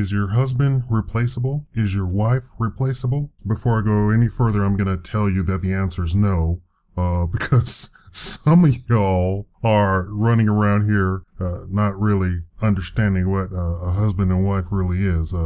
Is your husband replaceable? Is your wife replaceable? Before I go any further, I'm going to tell you that the answer is no, because some of y'all are running around here not really understanding what a husband and wife really is.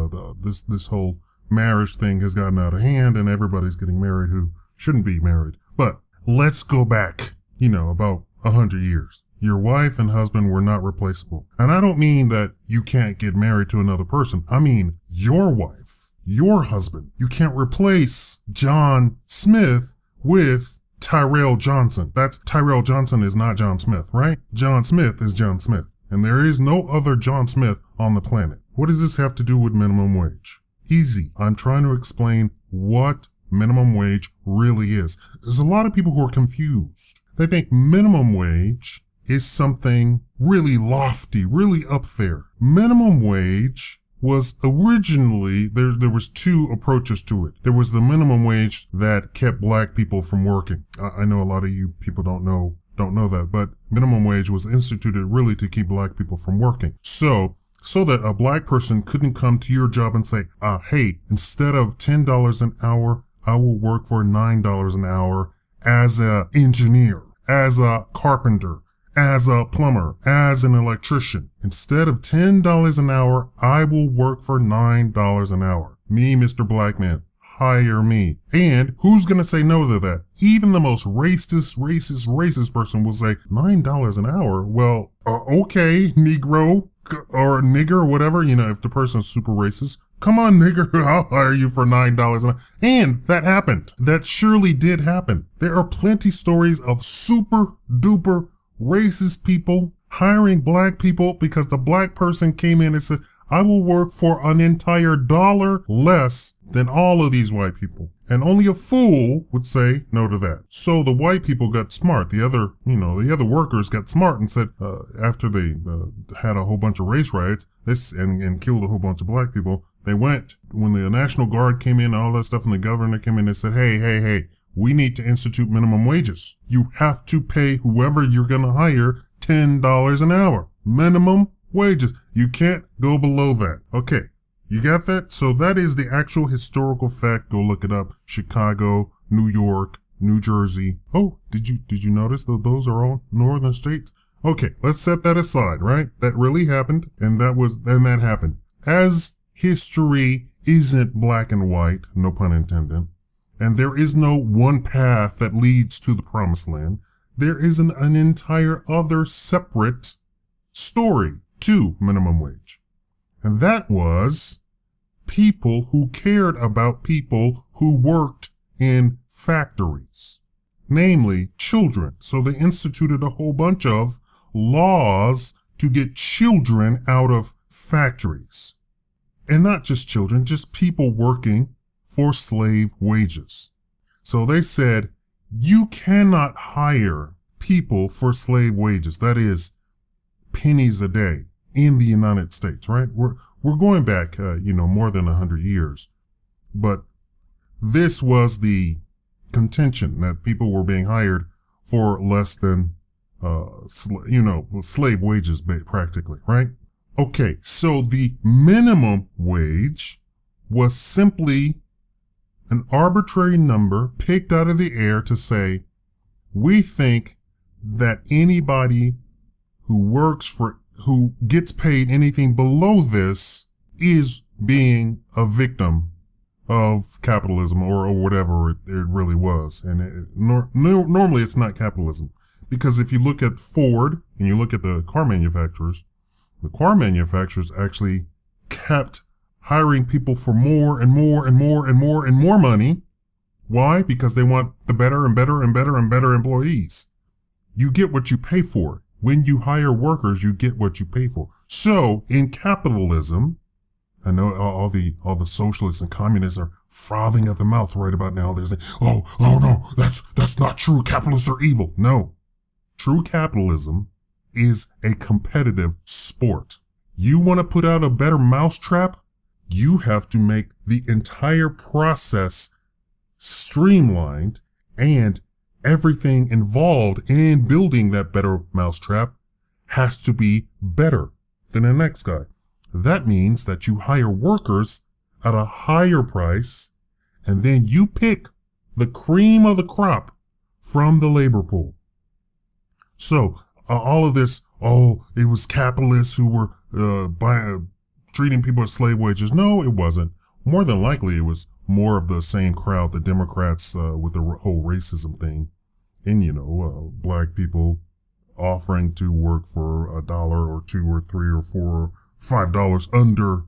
This whole marriage thing has gotten out of hand, and everybody's getting married who shouldn't be married. But let's go back, about 100 years. Your wife and husband were not replaceable. And I don't mean that you can't get married to another person. I mean your wife, your husband. You can't replace John Smith with Tyrell Johnson. Tyrell Johnson is not John Smith, right? John Smith is John Smith. And there is no other John Smith on the planet. What does this have to do with minimum wage? Easy. I'm trying to explain what minimum wage really is. There's a lot of people who are confused. They think minimum wage is something really lofty, really up there. Minimum wage was originally, there was two approaches to it. There was the minimum wage that kept black people from working. I know a lot of you people don't know that, but minimum wage was instituted really to keep black people from working. So that a black person couldn't come to your job and say, hey, instead of $10 an hour, I will work for $9 an hour as an engineer, as a carpenter, as a plumber, as an electrician. Instead of $10 an hour, I will work for $9 an hour. Me, Mr. Black Man, hire me. And who's going to say no to that? Even the most racist person will say, $9 an hour? Well, okay, Negro or nigger or whatever, if the person's super racist. Come on, nigger, I'll hire you for $9 an hour. And that happened. That surely did happen. There are plenty stories of super duper racist people hiring black people because the black person came in and said, I will work for an entire dollar less than all of these white people. And only a fool would say no to that. So the white people got smart. The other workers got smart and said, after they had a whole bunch of race riots and killed a whole bunch of black people, they went, when the National Guard came in and all that stuff and the governor came in and said, hey, we need to institute minimum wages. You have to pay whoever you're going to hire $10 an hour. Minimum wages. You can't go below that. Okay. You got that? So that is the actual historical fact. Go look it up. Chicago, New York, New Jersey. Oh, did you notice that those are all northern states? Okay. Let's set that aside, right? That really happened. And that happened. As history isn't black and white, no pun intended, and there is no one path that leads to the promised land, there is an entire other separate story to minimum wage. And that was people who cared about people who worked in factories, namely children. So they instituted a whole bunch of laws to get children out of factories. And not just children, just people working for slave wages. So they said, you cannot hire people for slave wages. That is pennies a day in the United States, right? We're going back, more than 100 years. But this was the contention that people were being hired for less than, slave wages practically, right? Okay. So the minimum wage was simply an arbitrary number picked out of the air to say, we think that anybody who gets paid anything below this is being a victim of capitalism or whatever it really was. And normally it's not capitalism, because if you look at Ford and you look at the car manufacturers actually kept hiring people for more and more and more and more and more money. Why? Because they want the better and better and better and better employees. You get what you pay for. When you hire workers, you get what you pay for. So in capitalism, I know all the socialists and communists are frothing at the mouth right about now. They're saying, oh no, that's not true. Capitalists are evil. No. True capitalism is a competitive sport. You want to put out a better mousetrap? You have to make the entire process streamlined, and everything involved in building that better mousetrap has to be better than the next guy. That means that you hire workers at a higher price, and then you pick the cream of the crop from the labor pool. So all of this, it was capitalists who were treating people as slave wages. No, it wasn't. More than likely, it was more of the same crowd, the Democrats with the whole racism thing. And, black people offering to work for $1 or $2 or $3 or $4 or $5 under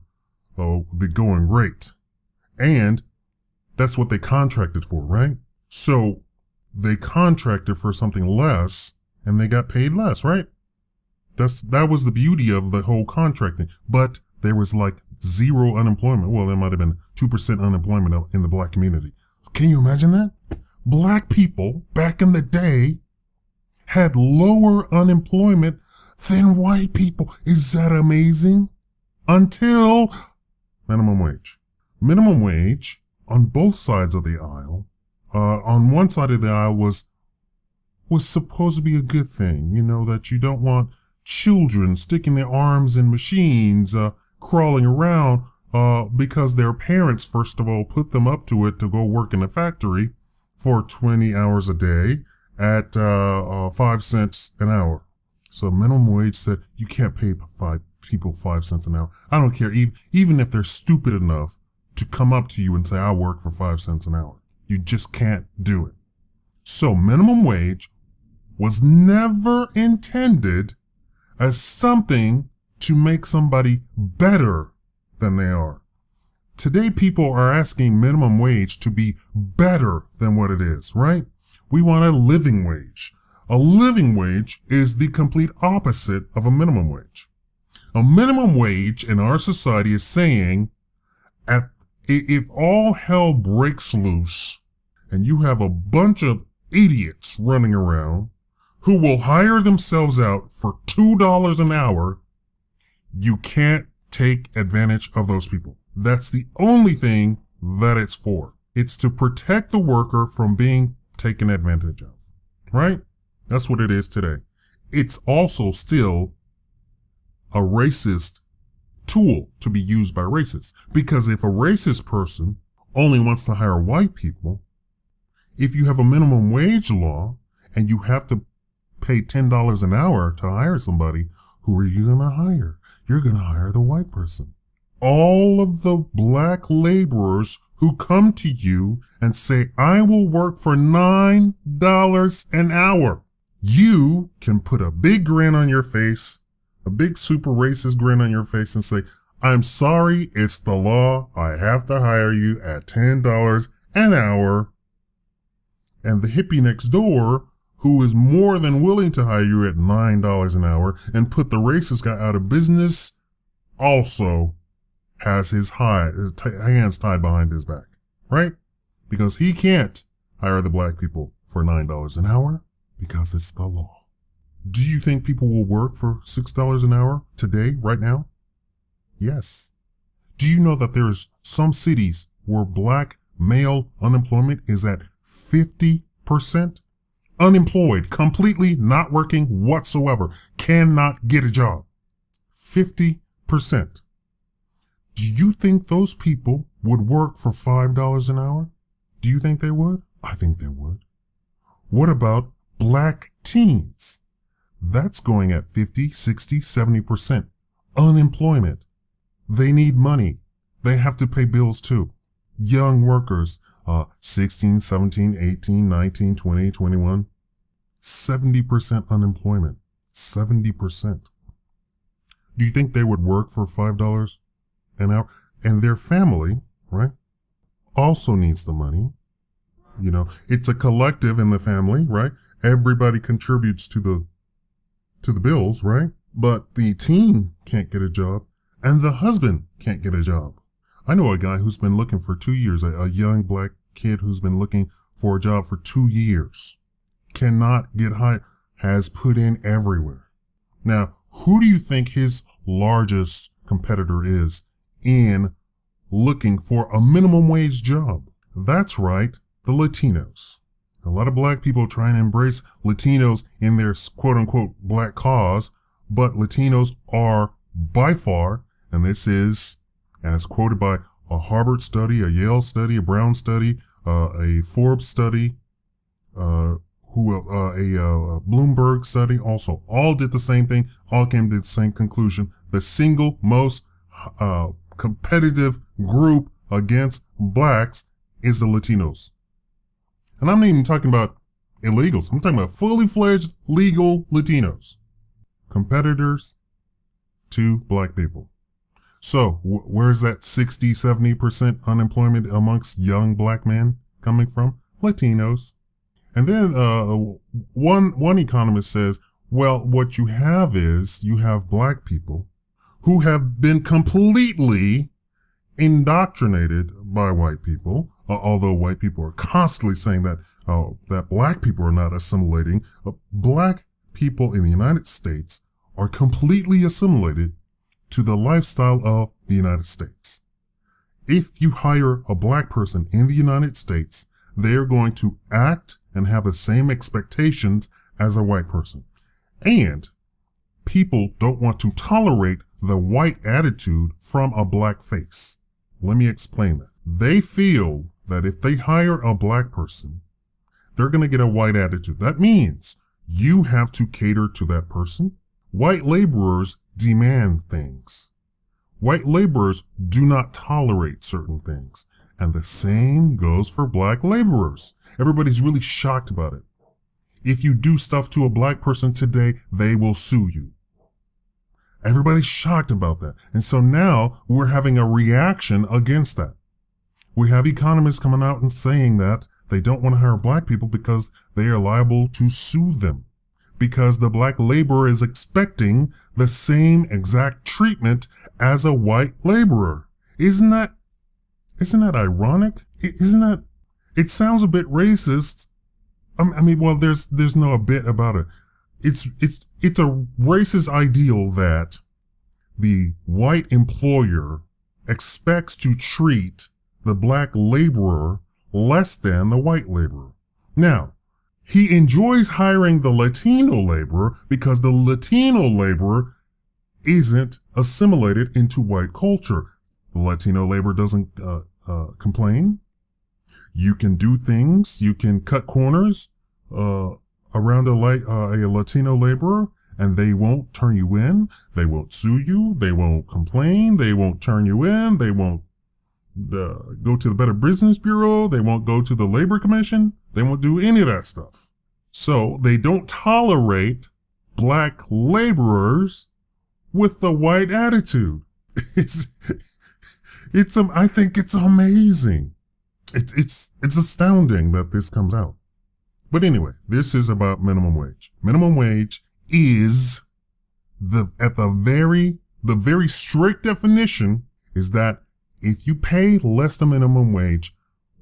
the going rate. And that's what they contracted for, right? So they contracted for something less and they got paid less, right? That was the beauty of the whole contracting. But there was like zero unemployment. Well, there might have been 2% unemployment in the black community. Can you imagine that? Black people back in the day had lower unemployment than white people. Is that amazing? Until minimum wage. Minimum wage on both sides of the aisle. On one side of the aisle was supposed to be a good thing. That you don't want children sticking their arms in machines, crawling around, because their parents, first of all, put them up to it to go work in a factory for 20 hours a day at 5 cents an hour. So minimum wage said you can't pay people 5 cents an hour. I don't care, even if they're stupid enough to come up to you and say, I work for 5 cents an hour. You just can't do it. So minimum wage was never intended as something to make somebody better than they are. Today, people are asking minimum wage to be better than what it is, right? We want a living wage. A living wage is the complete opposite of a minimum wage. A minimum wage in our society is saying, if all hell breaks loose and you have a bunch of idiots running around who will hire themselves out for $2 an hour, you can't take advantage of those people. That's the only thing that it's for. It's to protect the worker from being taken advantage of, right? That's what it is today. It's also still a racist tool to be used by racists. Because if a racist person only wants to hire white people, if you have a minimum wage law and you have to pay $10 an hour to hire somebody, who are you going to hire? You're going to hire the white person. All of the black laborers who come to you and say, I will work for $9 an hour. You can put a big grin on your face, a big super racist grin on your face and say, I'm sorry, it's the law. I have to hire you at $10 an hour. And the hippie next door, who is more than willing to hire you at $9 an hour and put the racist guy out of business, also has his hands tied behind his back, right? Because he can't hire the black people for $9 an hour because it's the law. Do you think people will work for $6 an hour today, right now? Yes. Do you know that there's some cities where black male unemployment is at 50%? Unemployed, completely not working whatsoever, cannot get a job. 50%. Do you think those people would work for $5 an hour? Do you think they would? I think they would. What about black teens? That's going at 50, 60, 70% unemployment. They need money. They have to pay bills too. Young workers, 16, 17, 18, 19, 20, 21. 70% unemployment. 70%. Do you think they would work for $5 an hour? And their family, right, also needs the money. It's a collective in the family, right? Everybody contributes to the bills, right? But the teen can't get a job and the husband can't get a job. I know a guy who's been looking for 2 years, a young black kid who's been looking for a job for 2 years, cannot get hired, has put in everywhere. Now, who do you think his largest competitor is in looking for a minimum wage job? That's right, the Latinos. A lot of black people try and embrace Latinos in their quote unquote black cause, but Latinos are by far and this is as quoted by a Harvard study, a Yale study, a Brown study, a Forbes study, a Bloomberg study also, all did the same thing, all came to the same conclusion. The single most competitive group against blacks is the Latinos. And I'm not even talking about illegals. I'm talking about fully fledged legal Latinos. Competitors to black people. So where's that 60-70% unemployment amongst young black men coming from? Latinos. And then one economist says, well, what you have is you have black people who have been completely indoctrinated by white people, although white people are constantly saying that that black people are not assimilating. Black people in the United States are completely assimilated to the lifestyle of the United States. If you hire a black person in the United States, they're going to act and have the same expectations as a white person. And people don't want to tolerate the white attitude from a black face. Let me explain that. They feel that if they hire a black person, they're going to get a white attitude. That means you have to cater to that person. White laborers demand things. White laborers do not tolerate certain things. And the same goes for black laborers. Everybody's really shocked about it. If you do stuff to a black person today, they will sue you. Everybody's shocked about that. And so now we're having a reaction against that. We have economists coming out and saying that they don't want to hire black people because they are liable to sue them. Because the black laborer is expecting the same exact treatment as a white laborer. Isn't that ironic? It sounds a bit racist. I mean, well, there's no a bit about it. It's a racist ideal that the white employer expects to treat the black laborer less than the white laborer. Now, he enjoys hiring the Latino laborer because the Latino laborer isn't assimilated into white culture. The Latino laborer doesn't complain. You can do things. You can cut corners around a Latino laborer, and they won't turn you in. They won't sue you. They won't complain. They won't turn you in. They won't go to the Better Business Bureau. They won't go to the Labor Commission. They won't do any of that stuff. So they don't tolerate black laborers with the white attitude. I think it's amazing. It's astounding that this comes out. But anyway, this is about minimum wage. Minimum wage is the very strict definition is that if you pay less than minimum wage,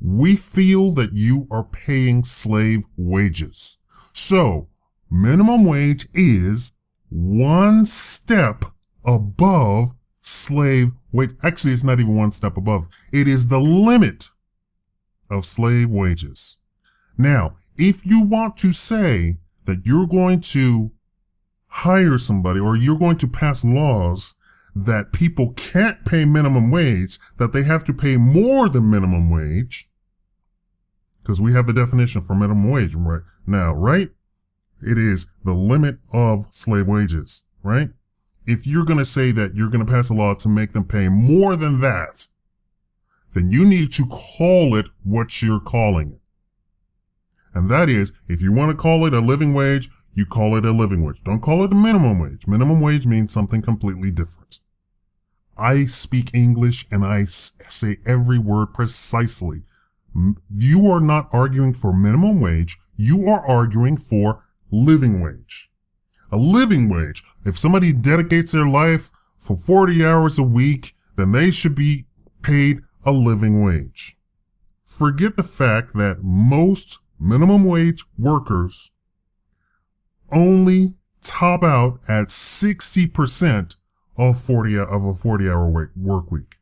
we feel that you are paying slave wages. So minimum wage is one step above slave wage. Actually, it's not even one step above. It is the limit of slave wages. Now, if you want to say that you're going to hire somebody or you're going to pass laws that people can't pay minimum wage, that they have to pay more than minimum wage, because we have the definition for minimum wage right now, right? It is the limit of slave wages, right? If you're going to say that you're going to pass a law to make them pay more than that, then you need to call it what you're calling it. And that is, if you want to call it a living wage, you call it a living wage. Don't call it a minimum wage. Minimum wage means something completely different. I speak English and I say every word precisely. You are not arguing for minimum wage. You are arguing for living wage. A living wage. If somebody dedicates their life for 40 hours a week, then they should be paid a living wage. Forget the fact that most minimum wage workers only top out at 60% of a 40-hour work week.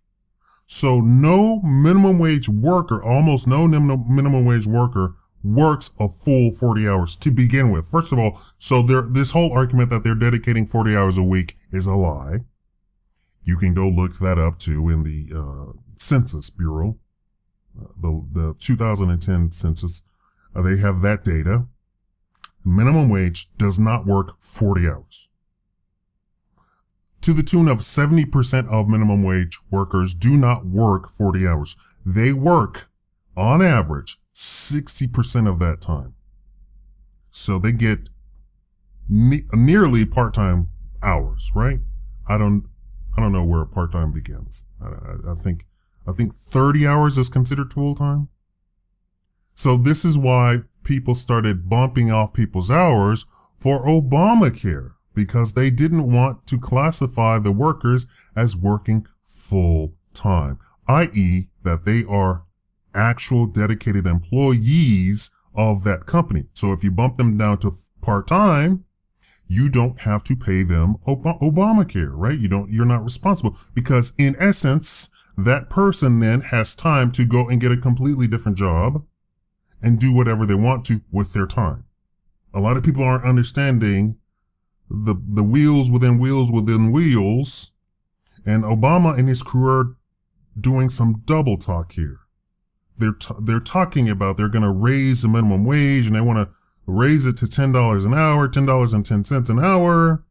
So no minimum wage worker, almost no minimum wage worker works a full 40 hours to begin with. First of all, so this whole argument that they're dedicating 40 hours a week is a lie. You can go look that up too in the Census Bureau, the 2010 census. They have that data. Minimum wage does not work 40 hours. To the tune of 70% of minimum wage workers do not work 40 hours. They work, on average, 60% of that time. So they get nearly part-time hours, right? I don't know where part-time begins. I think 30 hours is considered full-time. So this is why people started bumping off people's hours for Obamacare, because they didn't want to classify the workers as working full-time, i.e. that they are actual dedicated employees of that company. So if you bump them down to part-time, you don't have to pay them Obamacare, right? You're not responsible, because in essence, that person then has time to go and get a completely different job and do whatever they want to with their time. A lot of people aren't understanding the wheels within wheels within wheels, and Obama and his crew are doing some double talk here. They're talking about they're going to raise the minimum wage, and they want to raise it to $10 an hour, $10.10 an hour.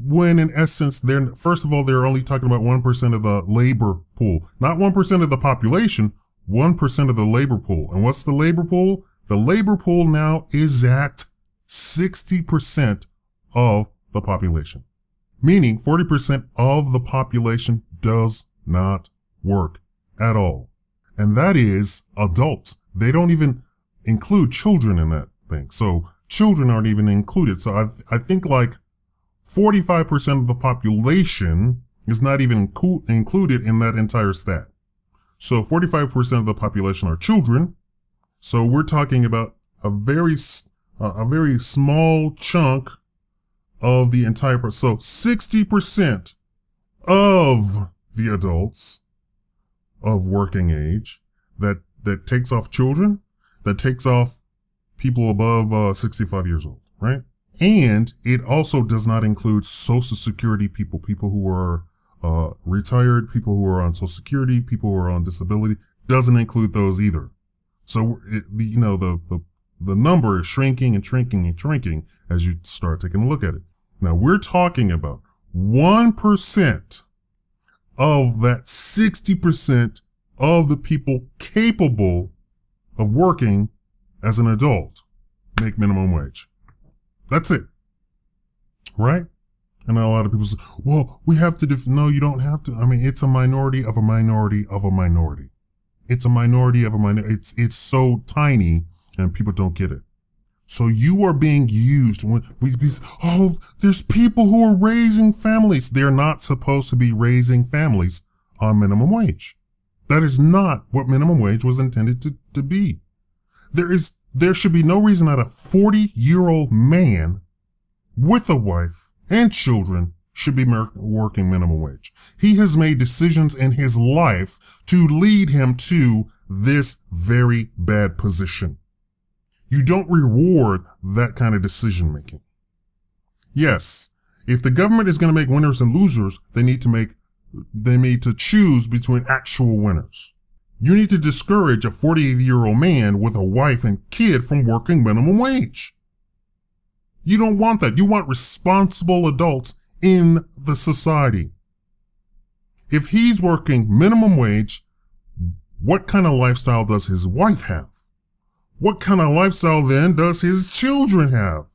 When in essence, first of all, they're only talking about 1% of the labor pool, not 1% of the population, 1% of the labor pool. And what's the labor pool? The labor pool now is at 60% of the population, meaning 40% of the population does not work at all. And that is adults. They don't even include children in that thing. So children aren't even included. So I think like 45% of the population is not even included in that entire stat. So 45% of the population are children. So we're talking about a very small chunk of the entire person. So 60% of the adults of working age that takes off children, that takes off people above 65 years old, right? And it also does not include Social Security people who are retired, people who are on Social Security, people who are on disability. Doesn't include those either. So the number is shrinking and shrinking and shrinking as you start taking a look at it. Now we're talking about 1% of that 60% of the people capable of working as an adult make minimum wage. That's it. Right? And a lot of people say, well, we have to no, you don't have to. I mean, it's a minority of a minority of a minority. It's a minority of a minority. It's so tiny and people don't get it. So you are being used when there's people who are raising families. They're not supposed to be raising families on minimum wage. That is not what minimum wage was intended to be. There should be no reason that a 40-year-old man with a wife and children should be working minimum wage. He has made decisions in his life to lead him to this very bad position. You don't reward that kind of decision making. Yes, if the government is going to make winners and losers, they need to choose between actual winners. You need to discourage a 40-year-old man with a wife and kid from working minimum wage. You don't want that. You want responsible adults in the society. If he's working minimum wage, what kind of lifestyle does his wife have? What kind of lifestyle then does his children have?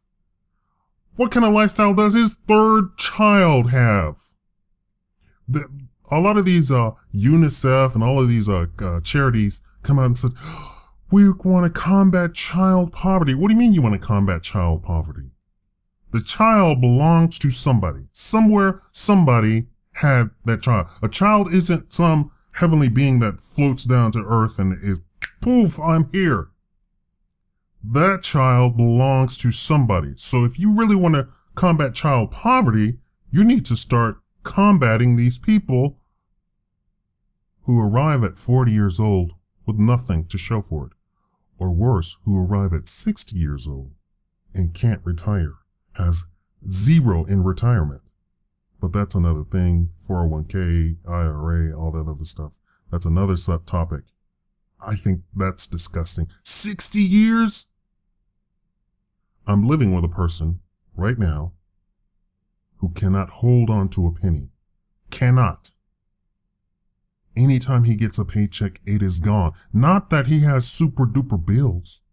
What kind of lifestyle does his third child have? A lot of these UNICEF and all of these charities come out and say, we want to combat child poverty. What do you mean you want to combat child poverty? The child belongs to somebody. Somewhere, somebody had that child. A child isn't some heavenly being that floats down to earth and is, poof, I'm here. That child belongs to somebody. So if you really want to combat child poverty, you need to start combating these people who arrive at 40 years old with nothing to show for it. Or worse, who arrive at 60 years old and can't retire, has zero in retirement. But that's another thing. 401k, IRA, all that other stuff. That's another subtopic. I think that's disgusting. 60 years? I'm living with a person right now who cannot hold on to a penny. Cannot. Anytime he gets a paycheck, it is gone. Not that he has super duper bills.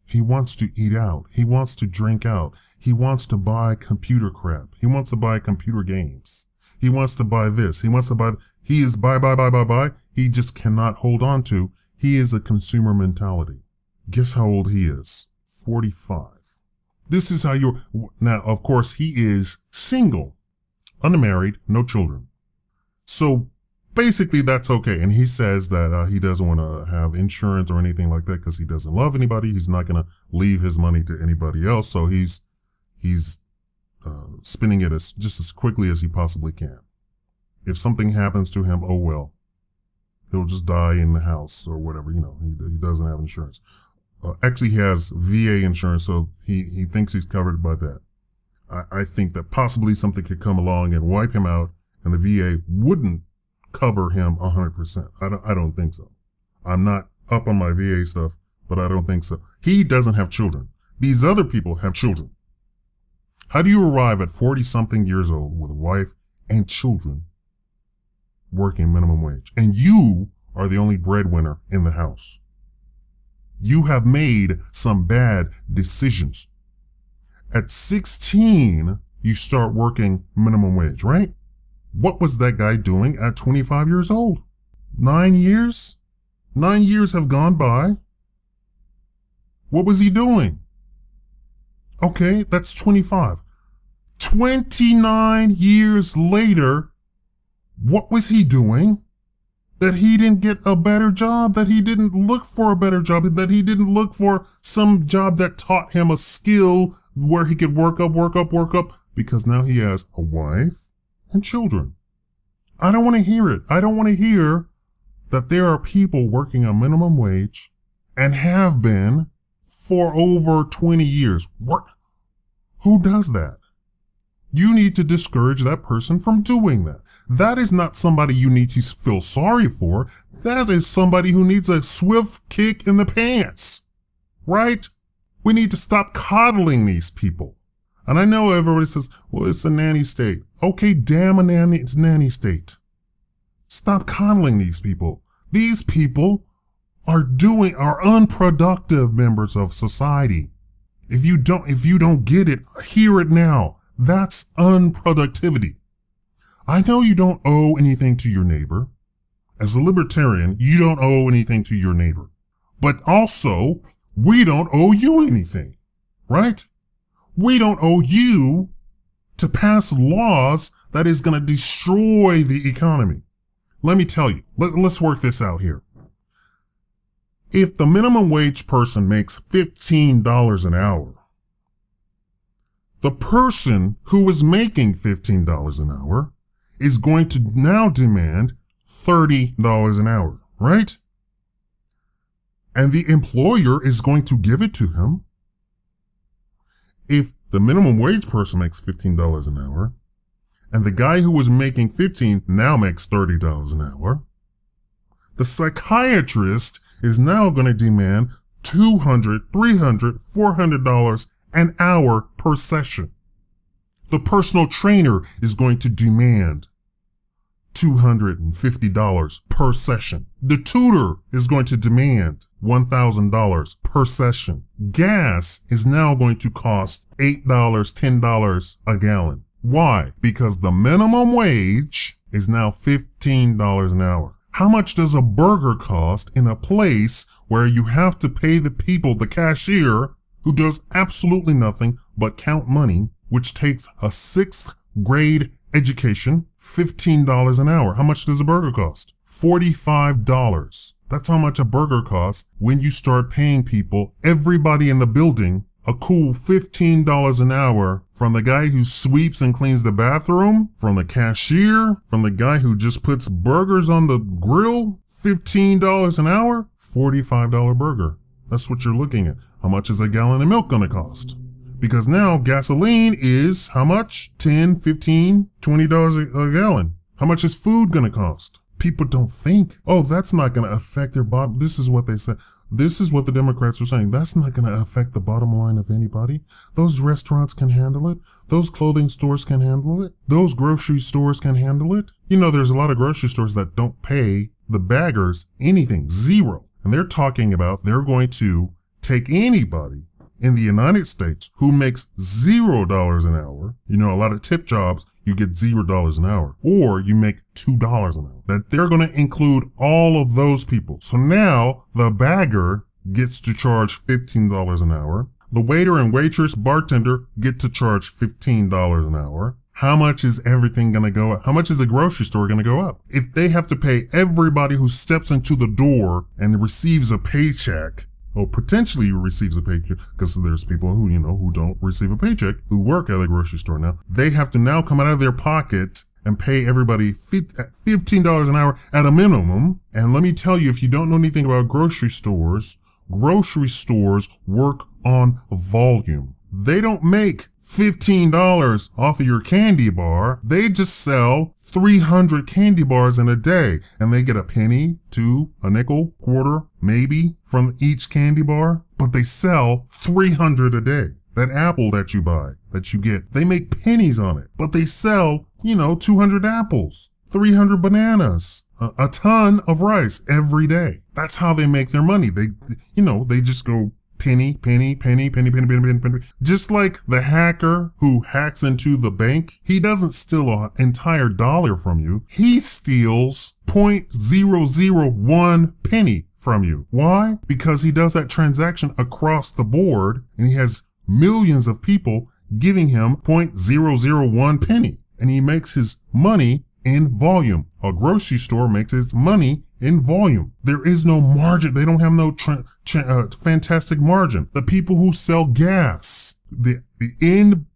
He wants to eat out. He wants to drink out. He wants to buy computer crap. He wants to buy computer games. He wants to buy this. He wants to buy. He is buy. He just cannot hold on to. He is a consumer mentality. Guess how old he is? 45. This is how you're. Now, of course, he is single, unmarried, no children. So basically, that's okay. And he says that he doesn't want to have insurance or anything like that because he doesn't love anybody. He's not going to leave his money to anybody else. So he's spending it just as quickly as he possibly can. If something happens to him, oh well. He'll just die in the house or whatever. You know, he doesn't have insurance. Actually, he has VA insurance, so he thinks he's covered by that. I think that possibly something could come along and wipe him out, and the VA wouldn't cover him 100%. I don't think so. I'm not up on my VA stuff, but I don't think so. He doesn't have children. These other people have children. How do you arrive at 40-something years old with a wife and children working minimum wage? And you are the only breadwinner in the house. You have made some bad decisions. At 16, you start working minimum wage, right? What was that guy doing at 25 years old? 9 years? 9 years have gone by. What was he doing? Okay, that's 25. 29 years later, what was he doing? That he didn't get a better job, that he didn't look for a better job, that he didn't look for some job that taught him a skill where he could work up, because now he has a wife and children. I don't want to hear it. I don't want to hear that there are people working on minimum wage and have been for over 20 years. What? Who does that? You need to discourage that person from doing that. That is not somebody you need to feel sorry for. That is somebody who needs a swift kick in the pants, right? We need to stop coddling these people. And I know everybody says, well, it's a nanny state. Okay, damn it's nanny state. Stop coddling these people. These people are unproductive members of society. If you don't get it, hear it now. That's unproductivity. I know you don't owe anything to your neighbor. As a libertarian, you don't owe anything to your neighbor. But also, we don't owe you anything, right? We don't owe you to pass laws that is going to destroy the economy. Let me tell you, let's work this out here. If the minimum wage person makes $15 an hour, the person who is making $15 an hour is going to now demand $30 an hour, right? And the employer is going to give it to him. If the minimum wage person makes $15 an hour, and the guy who was making $15 now makes $30 an hour, the psychiatrist is now going to demand $200, $300, $400 an hour per session. The personal trainer is going to demand $250 per session. The tutor is going to demand $1,000 per session. Gas is now going to cost $8, $10 a gallon. Why? Because the minimum wage is now $15 an hour. How much does a burger cost in a place where you have to pay the people, the cashier, who does absolutely nothing but count money, which takes a 6th grade education, $15 an hour? How much does a burger cost? $45. That's how much a burger costs when you start paying people, everybody in the building, a cool $15 an hour, from the guy who sweeps and cleans the bathroom, from the cashier, from the guy who just puts burgers on the grill, $15 an hour, $45 burger. That's what you're looking at. How much is a gallon of milk going to cost? because now gasoline is how much? $10, $15, $20 a gallon. How much is food going to cost? People don't think, oh, that's not going to affect their bottom. This is what they say. This is what the Democrats are saying. That's not going to affect the bottom line of anybody. Those restaurants can handle it. Those clothing stores can handle it. Those grocery stores can handle it. You know, there's a lot of grocery stores that don't pay the baggers anything, zero. And they're talking about they're going to take anybody in the United States who makes $0 an hour. You know, a lot of tip jobs, you get $0 an hour, or you make $2 an hour. That they're going to include all of those people. So now the bagger gets to charge $15 an hour. The waiter and waitress, bartender get to charge $15 an hour. How much is everything going to go up? How much is the grocery store going to go up? If they have to pay everybody who steps into the door and receives a paycheck, or potentially receives a paycheck, because there's people who, who don't receive a paycheck, who work at a grocery store now, they have to now come out of their pocket and pay everybody $15 an hour at a minimum. And let me tell you, if you don't know anything about grocery stores work on volume. They don't make $15 off of your candy bar. They just sell 300 candy bars in a day, and they get a penny, two, a nickel, quarter, maybe from each candy bar, but they sell 300 a day. That apple that you buy, that you get, they make pennies on it, but they sell, 200 apples, 300 bananas, a ton of rice every day. That's how they make their money. They just go penny, penny, penny, penny, penny, penny, penny, penny. Just like the hacker who hacks into the bank, he doesn't steal an entire dollar from you. He steals 0.001 penny from you. Why? Because he does that transaction across the board, and he has millions of people giving him 0.001 penny, and he makes his money in volume. A grocery store makes its money in volume. There is no margin. They don't have no fantastic margin. The people who sell gas, the end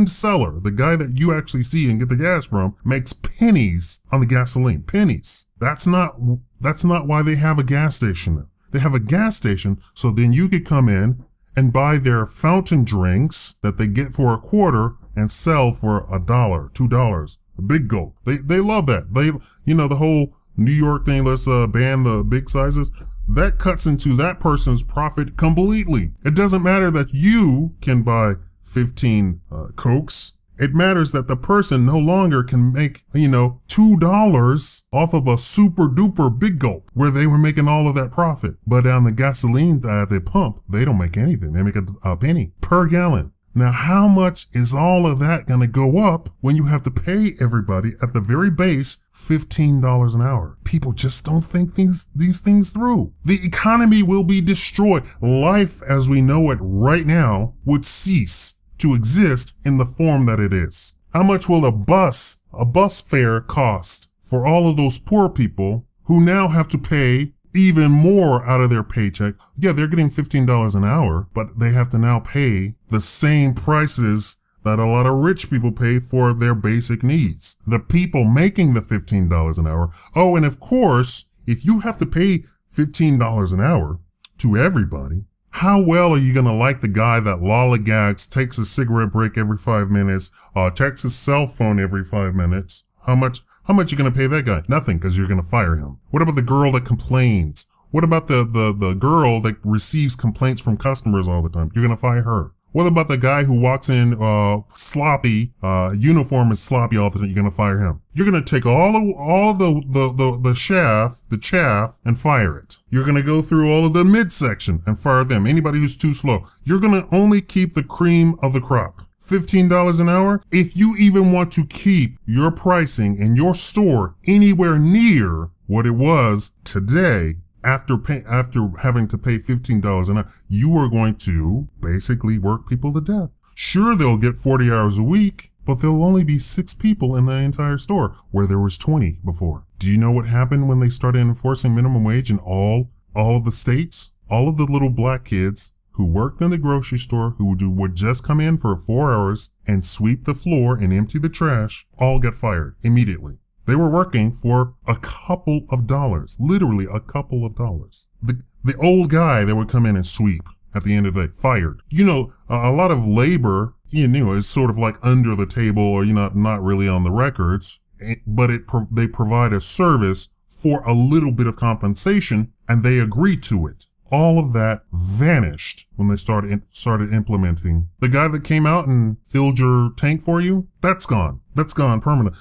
seller, the guy that you actually see and get the gas from, makes pennies on the gasoline. Pennies. That's not why they have a gas station now. They have a gas station so then you could come in and buy their fountain drinks that they get for $0.25 and sell for $1, $2. A big gulp. They love that. The whole New York thing, let's ban the big sizes. That cuts into that person's profit completely. It doesn't matter that you can buy 15 Cokes. It matters that the person no longer can make, $2 off of a super duper big gulp where they were making all of that profit. But on the gasoline at the pump, they don't make anything. They make a penny per gallon. Now, how much is all of that going to go up when you have to pay everybody at the very base $15 an hour? People just don't think these things through. The economy will be destroyed. Life as we know it right now would cease to exist in the form that it is. How much will a bus fare cost for all of those poor people who now have to pay even more out of their paycheck? Yeah, they're getting $15 an hour, but they have to now pay the same prices that a lot of rich people pay for their basic needs. The people making the $15 an hour. Oh, and of course, if you have to pay $15 an hour to everybody, how well are you going to like the guy that lollygags, takes a cigarette break every 5 minutes, checks his cell phone every 5 minutes? How much you going to pay that guy? Nothing, because you're going to fire him. What about the girl that complains? What about the girl that receives complaints from customers all the time? You're going to fire her. What about the guy who walks in sloppy, uniform is sloppy all the time? You're going to fire him. You're going to take all the chaff and fire it. You're going to go through all of the midsection and fire them. Anybody who's too slow. You're going to only keep the cream of the crop. $15 an hour? If you even want to keep your pricing in your store anywhere near what it was today, after having to pay $15 an hour, you are going to basically work people to death. Sure, they'll get 40 hours a week, but there'll only be 6 people in the entire store where there was 20 before. Do you know what happened when they started enforcing minimum wage in all of the states? All of the little black kids who worked in the grocery store, who would just come in for 4 hours and sweep the floor and empty the trash, all got fired immediately. They were working for a couple of dollars, literally a couple of dollars. The old guy that would come in and sweep at the end of the day, fired. A lot of labor, is sort of like under the table or, not really on the records, but they provide a service for a little bit of compensation and they agree to it. All of that vanished when they started implementing. The guy that came out and filled your tank for you, that's gone. That's gone permanent.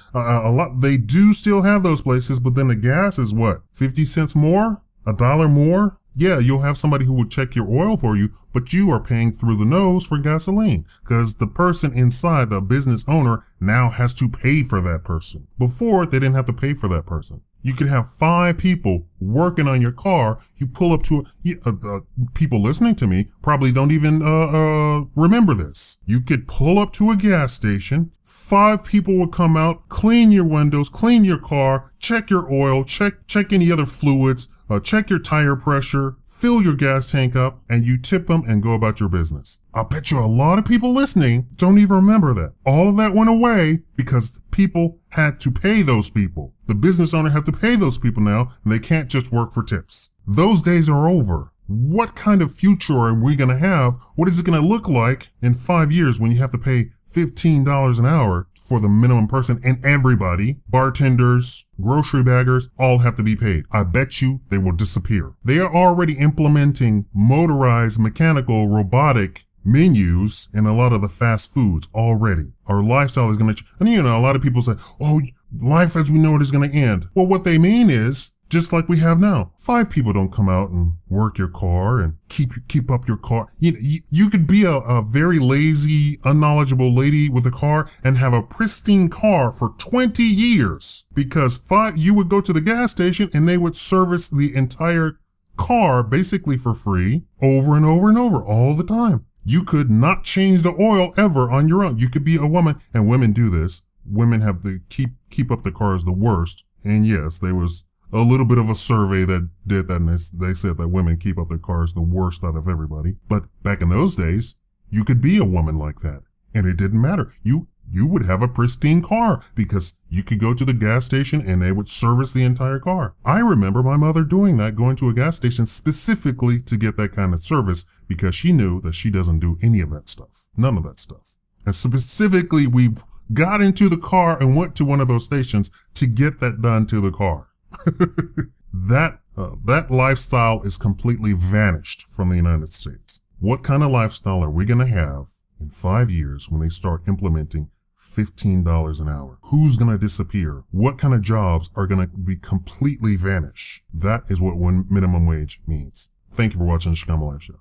They do still have those places, but then the gas is what? 50 cents more? $1 more? Yeah, you'll have somebody who will check your oil for you, but you are paying through the nose for gasoline because the person inside, the business owner, now has to pay for that person. Before, they didn't have to pay for that person. You could have 5 people working on your car. You pull up to people listening to me probably don't even remember this. You could pull up to a gas station. 5 people would come out, clean your windows, clean your car, check your oil, check any other fluids, check your tire pressure, fill your gas tank up, and you tip them and go about your business. I bet you a lot of people listening don't even remember that. All of that went away because people had to pay those people. The business owner had to pay those people now, and they can't just work for tips. Those days are over. What kind of future are we going to have? What is it going to look like in 5 years when you have to pay $15 an hour for the minimum person and everybody, bartenders, grocery baggers, all have to be paid? I bet you they will disappear. They are already implementing motorized, mechanical, robotic menus in a lot of the fast foods already. Our lifestyle is going to, and a lot of people say, oh, life as we know it is going to end. Well, what they mean is, just like we have now, 5 people don't come out and work your car and keep up your car. You could be a very lazy, unknowledgeable lady with a car and have a pristine car for 20 years because you would go to the gas station and they would service the entire car basically for free over and over and over all the time. You could not change the oil ever on your own. You could be a woman, and women do this. Women have to keep up the cars the worst. And yes, there was a little bit of a survey that did that, and they said that women keep up their cars the worst out of everybody. But back in those days, you could be a woman like that, and it didn't matter. You would have a pristine car because you could go to the gas station and they would service the entire car. I remember my mother doing that, going to a gas station specifically to get that kind of service because she knew that she doesn't do any of that stuff. None of that stuff. And specifically, we got into the car and went to one of those stations to get that done to the car. That lifestyle is completely vanished from the United States. What kind of lifestyle are we going to have in 5 years when they start implementing $15 an hour? Who's going to disappear? What kind of jobs are going to be completely vanish? That is what minimum wage means. Thank you for watching the Shikama Life Show.